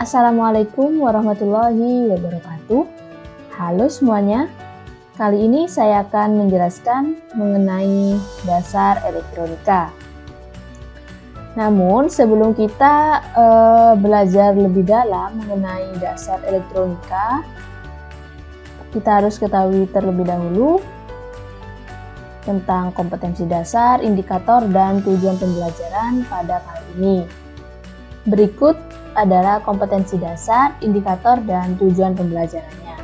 Assalamualaikum warahmatullahi wabarakatuh. Halo semuanya, kali ini saya akan menjelaskan mengenai dasar elektronika. Namun sebelum kita belajar lebih dalam mengenai dasar elektronika, kita harus ketahui terlebih dahulu tentang kompetensi dasar, indikator, dan tujuan pembelajaran pada kali ini. Berikut adalah kompetensi dasar, indikator, dan tujuan pembelajarannya.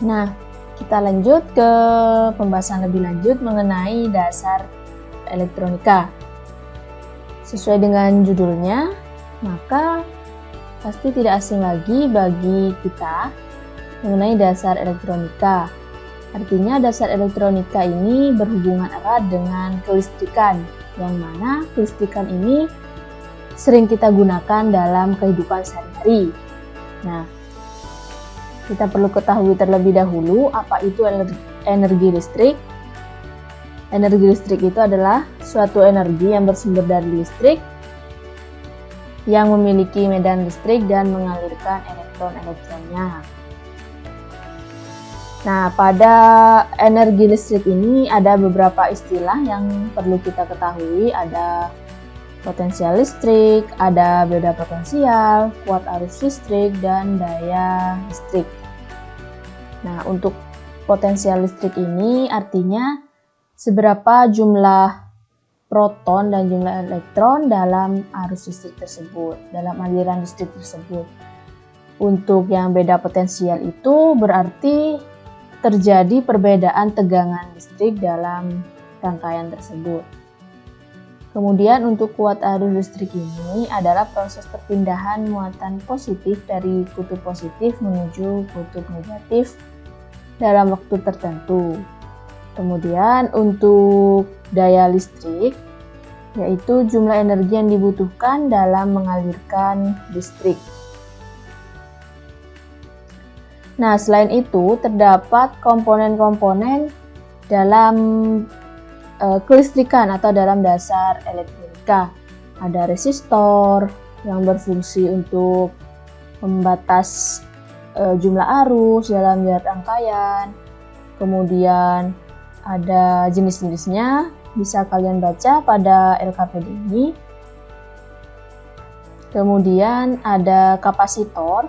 Nah, kita lanjut ke pembahasan lebih lanjut mengenai dasar elektronika. Sesuai dengan judulnya, maka pasti tidak asing lagi bagi kita mengenai dasar elektronika. Artinya dasar elektronika ini berhubungan erat dengan kelistrikan, yang mana kelistrikan ini sering kita gunakan dalam kehidupan sehari-hari. Nah, kita perlu ketahui terlebih dahulu apa itu energi listrik. Energi listrik itu adalah suatu energi yang bersumber dari listrik yang memiliki medan listrik dan mengalirkan elektron-elektronnya. Nah, pada energi listrik ini ada beberapa istilah yang perlu kita ketahui. Ada potensial listrik, ada beda potensial, kuat arus listrik, dan daya listrik. Nah, untuk potensial listrik ini artinya seberapa jumlah proton dan jumlah elektron dalam arus listrik tersebut, dalam aliran listrik tersebut. Untuk yang beda potensial itu berarti terjadi perbedaan tegangan listrik dalam rangkaian tersebut. Kemudian untuk kuat arus listrik ini adalah proses perpindahan muatan positif dari kutub positif menuju kutub negatif dalam waktu tertentu. Kemudian untuk daya listrik, yaitu jumlah energi yang dibutuhkan dalam mengalirkan listrik. Nah, selain itu terdapat komponen-komponen dalam kelistrikan atau dalam dasar elektronika. Ada resistor yang berfungsi untuk membatas jumlah arus dalam jarak rangkaian. Kemudian ada jenis-jenisnya, bisa kalian baca pada LKPD ini. Kemudian ada kapasitor.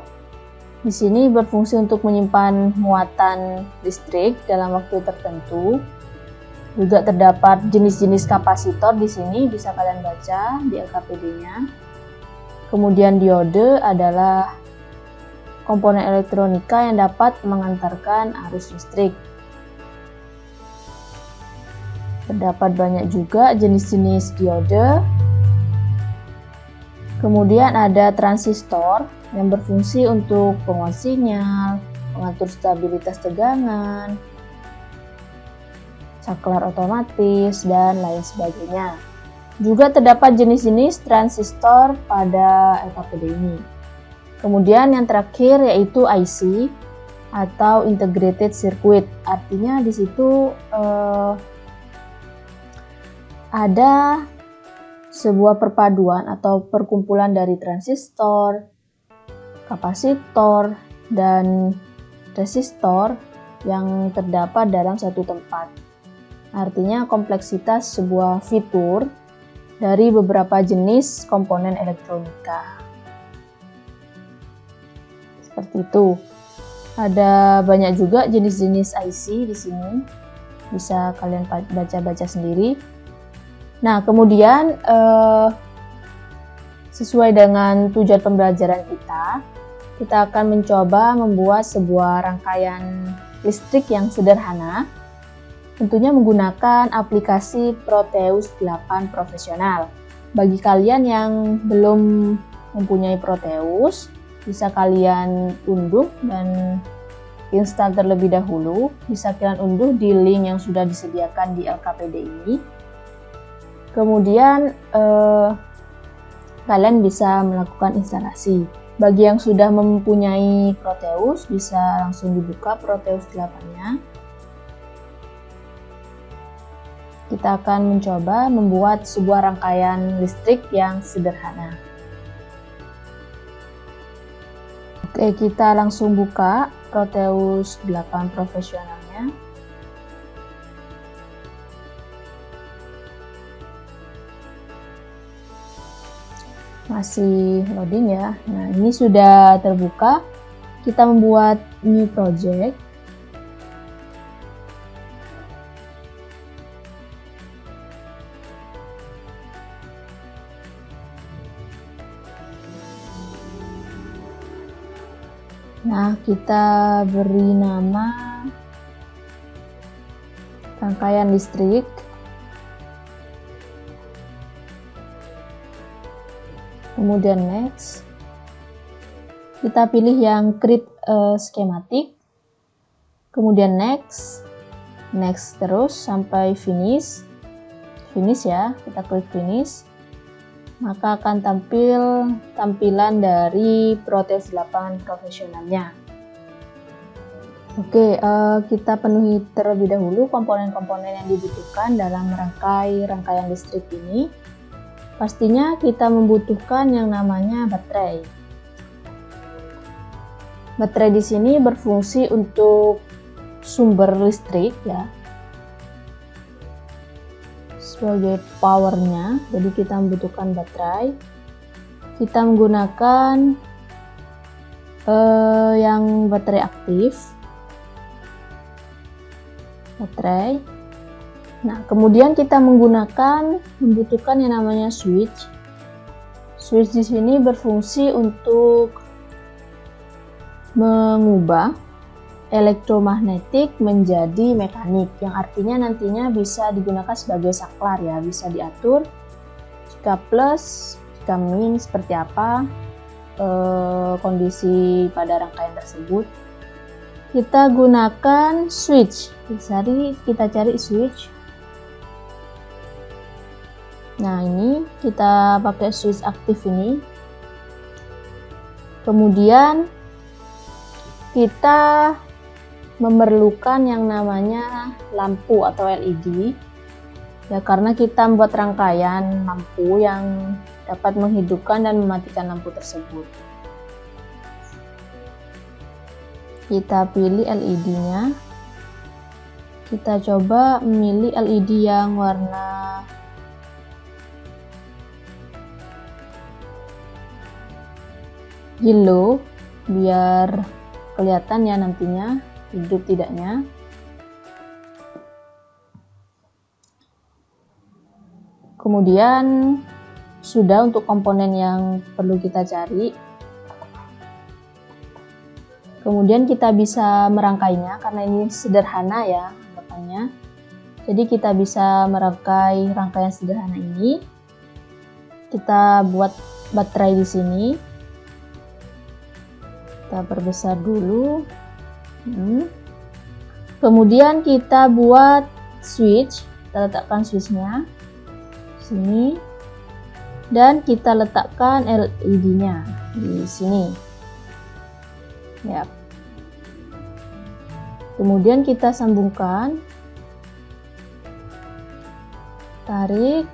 Di sini berfungsi untuk menyimpan muatan listrik dalam waktu tertentu. Juga terdapat jenis-jenis kapasitor di sini, bisa kalian baca di LKPD-nya. Kemudian diode adalah komponen elektronika yang dapat mengantarkan arus listrik. Terdapat banyak juga jenis-jenis diode. Kemudian ada transistor yang berfungsi untuk penguat sinyal, mengatur stabilitas tegangan, saklar otomatis, dan lain sebagainya. Juga terdapat jenis-jenis transistor pada LKPD ini. Kemudian yang terakhir yaitu IC atau integrated circuit. Artinya di situ ada sebuah perpaduan atau perkumpulan dari transistor, kapasitor, dan resistor yang terdapat dalam satu tempat. Artinya kompleksitas sebuah fitur dari beberapa jenis komponen elektronika. Seperti itu. Ada banyak juga jenis-jenis IC di sini. Bisa kalian baca-baca sendiri. Nah, kemudian sesuai dengan tujuan pembelajaran kita akan mencoba membuat sebuah rangkaian listrik yang sederhana. Tentunya menggunakan aplikasi Proteus 8 Profesional. Bagi kalian yang belum mempunyai Proteus, bisa kalian unduh dan install terlebih dahulu. Bisa kalian unduh di link yang sudah disediakan di LKPD ini. Kemudian kalian bisa melakukan instalasi. Bagi yang sudah mempunyai Proteus, bisa langsung dibuka Proteus 8-nya. Kita akan mencoba membuat sebuah rangkaian listrik yang sederhana. Oke, kita langsung buka Proteus 8 profesionalnya. Masih loading ya. Nah, ini sudah terbuka. Kita membuat new project. Nah, kita beri nama rangkaian listrik. Kemudian next. Kita pilih yang create schematic. Kemudian next. Next terus sampai finish. Finish ya, kita klik finish. Maka akan tampil tampilan dari Proteus 8 profesionalnya. Oke, kita penuhi terlebih dahulu komponen-komponen yang dibutuhkan dalam merangkai rangkaian listrik ini. Pastinya kita membutuhkan yang namanya baterai. Baterai di sini berfungsi untuk sumber listrik ya, sebagai powernya. Jadi kita membutuhkan baterai. Kita menggunakan yang baterai aktif. Baterai. Nah, kemudian kita membutuhkan yang namanya switch. Switch di sini berfungsi untuk mengubah elektromagnetik menjadi mekanik, yang artinya nantinya bisa digunakan sebagai saklar ya, bisa diatur jika plus, jika min, seperti apa kondisi pada rangkaian tersebut. Kita gunakan switch, kita cari switch. Nah, ini kita pakai switch aktif ini. Kemudian kita memerlukan yang namanya lampu atau LED ya, karena kita membuat rangkaian lampu yang dapat menghidupkan dan mematikan lampu tersebut. Kita pilih LED-nya. Kita coba memilih LED yang warna yellow biar kelihatan ya nantinya hidup tidaknya. Kemudian sudah untuk komponen yang perlu kita cari. Kemudian kita bisa merangkainya karena ini sederhana ya anggapannya. Jadi kita bisa merangkai rangkaian sederhana ini. Kita buat baterai di sini. Kita perbesar dulu. Kemudian kita buat switch. Kita letakkan switchnya sini dan kita letakkan LED-nya di sini. Ya. Kemudian kita sambungkan. Tarik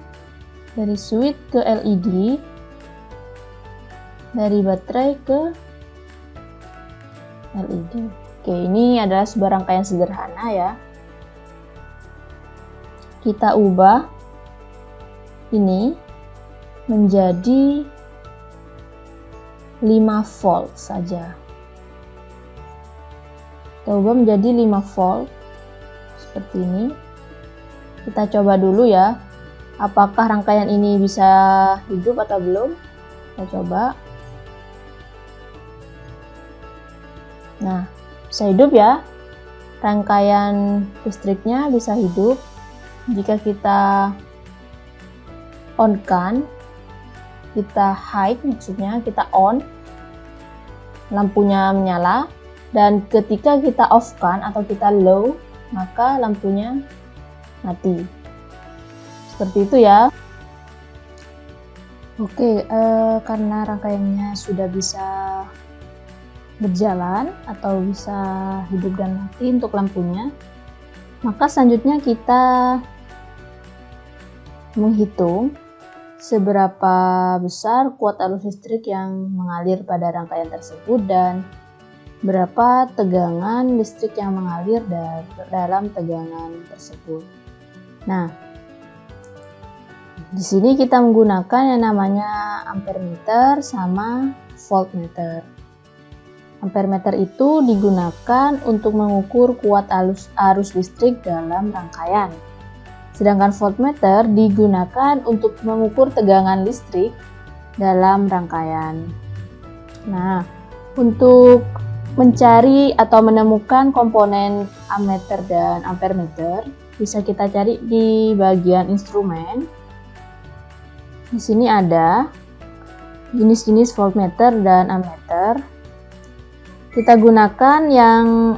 dari switch ke LED, dari baterai ke LED. Oke, ini adalah sebuah rangkaian sederhana ya. Kita ubah ini menjadi 5 volt saja. Kita ubah menjadi 5 volt seperti ini. Kita coba dulu ya, apakah rangkaian ini bisa hidup atau belum. Kita coba. Nah, bisa hidup ya. Rangkaian listriknya bisa hidup jika kita on-kan, kita high, maksudnya kita on, lampunya menyala, dan ketika kita off-kan atau kita low, maka lampunya mati. Seperti itu ya. Oke, karena rangkaiannya sudah bisa berjalan atau bisa hidup dan mati untuk lampunya, maka selanjutnya kita menghitung seberapa besar kuat arus listrik yang mengalir pada rangkaian tersebut dan berapa tegangan listrik yang mengalir dalam tegangan tersebut. Nah, di sini kita menggunakan yang namanya ampermeter sama voltmeter. Ampermeter itu digunakan untuk mengukur kuat arus listrik dalam rangkaian. Sedangkan voltmeter digunakan untuk mengukur tegangan listrik dalam rangkaian. Nah, untuk mencari atau menemukan komponen ammeter dan ampermeter, bisa kita cari di bagian instrumen. Di sini ada jenis-jenis voltmeter dan ammeter. Kita gunakan yang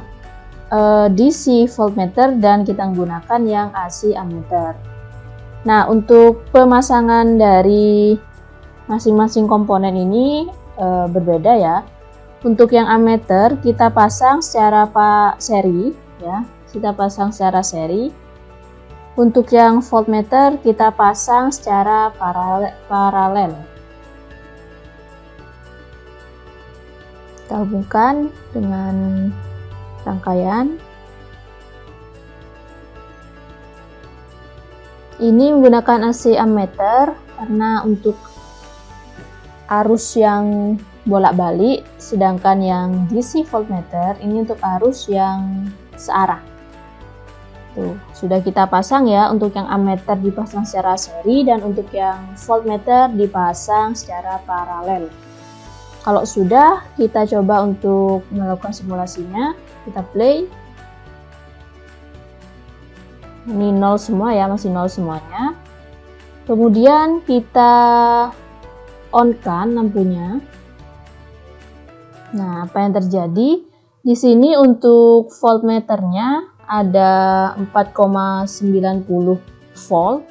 DC voltmeter dan kita gunakan yang AC ammeter. Nah, untuk pemasangan dari masing-masing komponen ini berbeda ya. Untuk yang ammeter kita pasang secara seri ya, kita pasang secara seri. Untuk yang voltmeter kita pasang secara paralel. Kita hubungkan dengan rangkaian. Ini menggunakan AC ammeter karena untuk arus yang bolak-balik, sedangkan yang DC voltmeter ini untuk arus yang searah. Tuh, sudah kita pasang ya, untuk yang ammeter dipasang secara seri dan untuk yang voltmeter dipasang secara paralel. Kalau sudah, kita coba untuk melakukan simulasinya. Kita play. Ini 0 semua ya, masih 0 semuanya. Kemudian kita on-kan lampunya. Nah, apa yang terjadi? Di sini untuk voltmeternya ada 4,90 volt.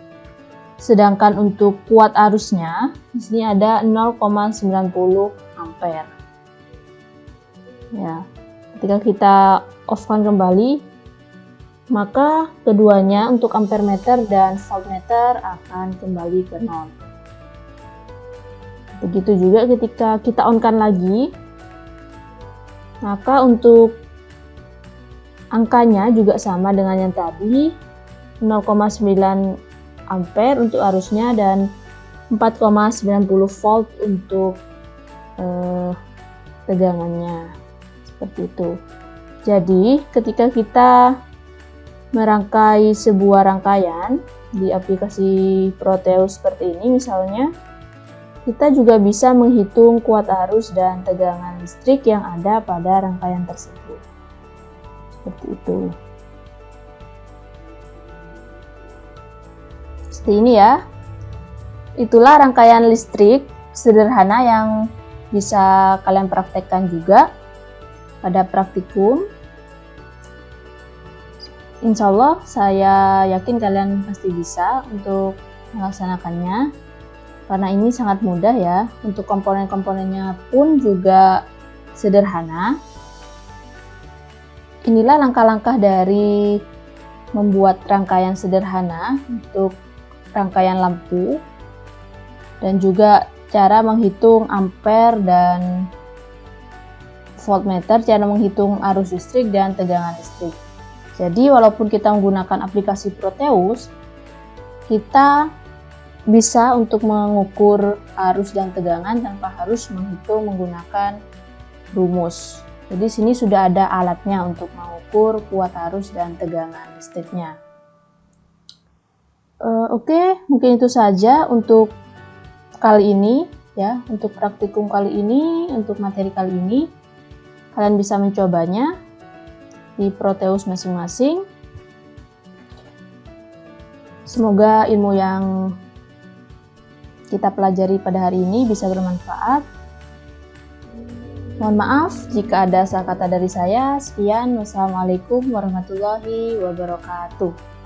Sedangkan untuk kuat arusnya di sini ada 0,90 ampere. Ya, ketika kita off-kan kembali, maka keduanya untuk ampermeter dan voltmeter akan kembali ke 0. Begitu juga ketika kita on-kan lagi, maka untuk angkanya juga sama dengan yang tadi, 0,9 ampere untuk arusnya dan 4,90 volt untuk tegangannya. Seperti itu. Jadi ketika kita merangkai sebuah rangkaian di aplikasi Proteus seperti ini misalnya, kita juga bisa menghitung kuat arus dan tegangan listrik yang ada pada rangkaian tersebut. Seperti itu. Seperti ini ya. Itulah rangkaian listrik sederhana yang bisa kalian praktekkan juga pada praktikum. Insya Allah saya yakin kalian pasti bisa untuk melaksanakannya, karena ini sangat mudah ya. Untuk komponen-komponennya pun juga sederhana. Inilah langkah-langkah dari membuat rangkaian sederhana untuk rangkaian lampu, dan juga cara menghitung ampere dan voltmeter, cara menghitung arus listrik dan tegangan listrik. Jadi walaupun kita menggunakan aplikasi Proteus, kita bisa untuk mengukur arus dan tegangan tanpa harus menghitung menggunakan rumus. Jadi sini sudah ada alatnya untuk mengukur kuat arus dan tegangan listriknya. Oke, mungkin itu saja untuk kali ini ya, untuk praktikum kali ini, untuk materi kali ini. Kalian bisa mencobanya di Proteus masing-masing. Semoga ilmu yang kita pelajari pada hari ini bisa bermanfaat. Mohon maaf jika ada salah kata dari saya. Sekian, wassalamualaikum warahmatullahi wabarakatuh.